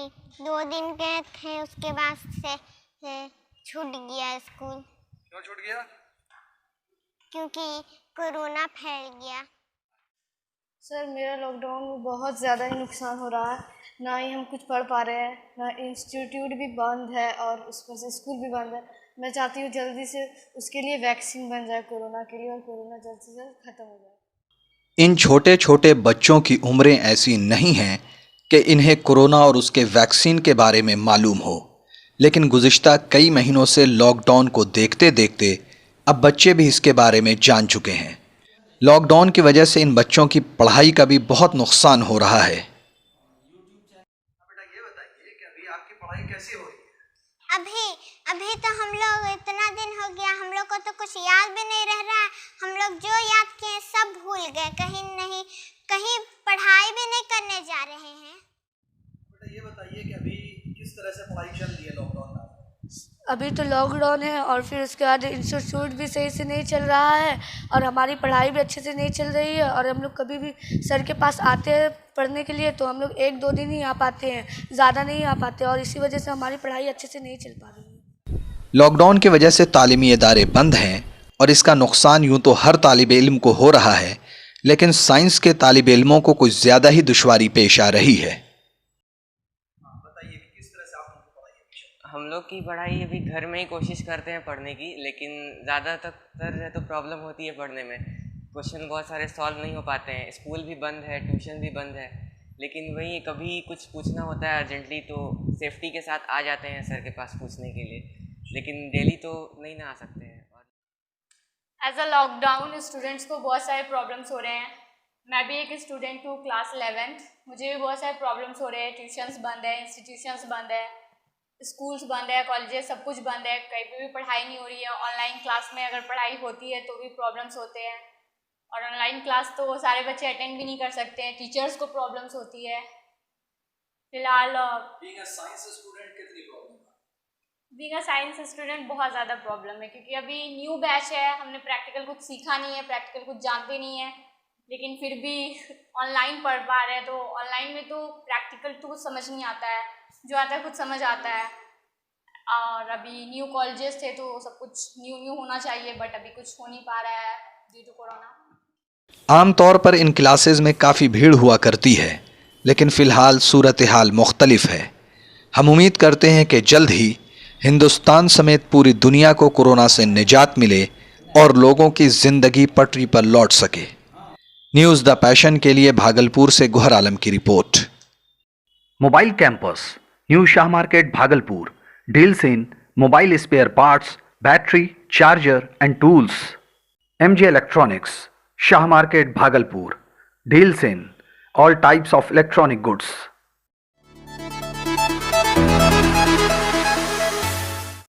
नहीं, 2 दिन गए थे, उसके बाद से छूट गया स्कूल। क्यों छूट गया? क्योंकि कोरोना फैल गया। सर मेरा लॉकडाउन में बहुत ज़्यादा ही नुकसान हो रहा है, ना ही हम कुछ पढ़ पा रहे हैं, ना इंस्टीट्यूट भी बंद है और उस पर से स्कूल भी बंद है। मैं चाहती हूँ जल्दी से उसके लिए वैक्सीन बन जाए कोरोना के लिए और कोरोना जल्द से जल्द ख़त्म हो जाए। इन छोटे छोटे बच्चों की उम्रें ऐसी नहीं हैं कि इन्हें कोरोना और उसके वैक्सीन के बारे में मालूम हो, लेकिन गुज़िश्ता कई महीनों से लॉकडाउन को देखते देखते अब बच्चे भी इसके बारे में जान चुके हैं। लॉकडाउन की वजह से इन बच्चों की पढ़ाई का भी बहुत नुकसान हो रहा है। बेटा ये बताइए कि अभी आपकी पढ़ाई कैसी हो रही है? अभी तो हम लोग इतना दिन हो गया, हम लोग को तो कुछ याद भी नहीं रह रहा है। हम लोग जो याद किए सब भूल गए, कहीं पढ़ाई भी नहीं करने जा रहे हैं। बेटा ये बताइए कि अभी किस तरह से पढ़ाई चल रही है लॉकडाउन में? अभी तो लॉकडाउन है और फिर उसके बाद इंस्टीट्यूट भी सही से नहीं चल रहा है और हमारी पढ़ाई भी अच्छे से नहीं चल रही है। और हम लोग कभी भी सर के पास आते हैं पढ़ने के लिए तो हम लोग 1-2 दिन ही आ पाते हैं, ज़्यादा नहीं आ पाते और इसी वजह से हमारी पढ़ाई अच्छे से नहीं चल पा रही है। लॉकडाउन की वजह से तालीमी इदारे बंद हैं और इसका नुकसान यूं तो हर तालिब इल्म को हो रहा है, लेकिन साइंस के तालिब इल्मों को कुछ ज़्यादा ही दुश्वारी पेश आ रही है। हम लोग की पढ़ाई अभी घर में ही कोशिश करते हैं पढ़ने की, लेकिन ज़्यादातर तो प्रॉब्लम होती है पढ़ने में। क्वेश्चन बहुत सारे सॉल्व नहीं हो पाते हैं, स्कूल भी बंद है, ट्यूशन भी बंद है, लेकिन वही कभी कुछ पूछना होता है अर्जेंटली तो सेफ्टी के साथ आ जाते हैं सर के पास पूछने के लिए, लेकिन डेली तो नहीं ना आ सकते हैं। एज अ लॉकडाउन स्टूडेंट्स को बहुत सारे प्रॉब्लम्स हो रहे हैं। मैं भी एक स्टूडेंट हूँ क्लास 11th, मुझे भी बहुत सारे प्रॉब्लम्स हो रहे हैं। ट्यूशन्स बंद है, इंस्टीट्यूशंस बंद है, स्कूल्स बंद है, कॉलेजेस सब कुछ बंद है, कहीं पे भी पढ़ाई नहीं हो रही है। ऑनलाइन क्लास में अगर पढ़ाई होती है तो भी प्रॉब्लम्स होते हैं और ऑनलाइन क्लास तो सारे बच्चे अटेंड भी नहीं कर सकते हैं, टीचर्स को प्रॉब्लम्स होती है। फिलहाल बीइंग अ साइंस स्टूडेंट बहुत ज़्यादा प्रॉब्लम है, क्योंकि अभी न्यू बैच है, हमने प्रैक्टिकल कुछ सीखा नहीं है, प्रैक्टिकल कुछ जानते नहीं है, लेकिन फिर भी ऑनलाइन पढ़ पा रहे हैं। तो ऑनलाइन में तो प्रैक्टिकल तो कुछ समझ नहीं आता है, जो आता है कुछ समझ आता है। और अभी न्यू कॉलेजेस थे तो सब कुछ न्यू होना चाहिए, बट अभी कुछ हो नहीं पा रहा है ड्यू टू कोरोना। आमतौर पर इन क्लासेस में काफ़ी भीड़ हुआ करती है, लेकिन फ़िलहाल सूरत हाल मुख्तलिफ है। हम उम्मीद करते हैं कि जल्द ही हिंदुस्तान समेत पूरी दुनिया को कोरोना से निजात मिले और लोगों की ज़िंदगी पटरी पर लौट सके। न्यूज़ द पैशन के लिए भागलपुर से गुहर आलम की रिपोर्ट। Mobile campus, new Shah market Bhagalpur, deals in mobile spare parts, battery, charger and tools. MJ electronics, Shah market Bhagalpur, deals in all types of electronic goods.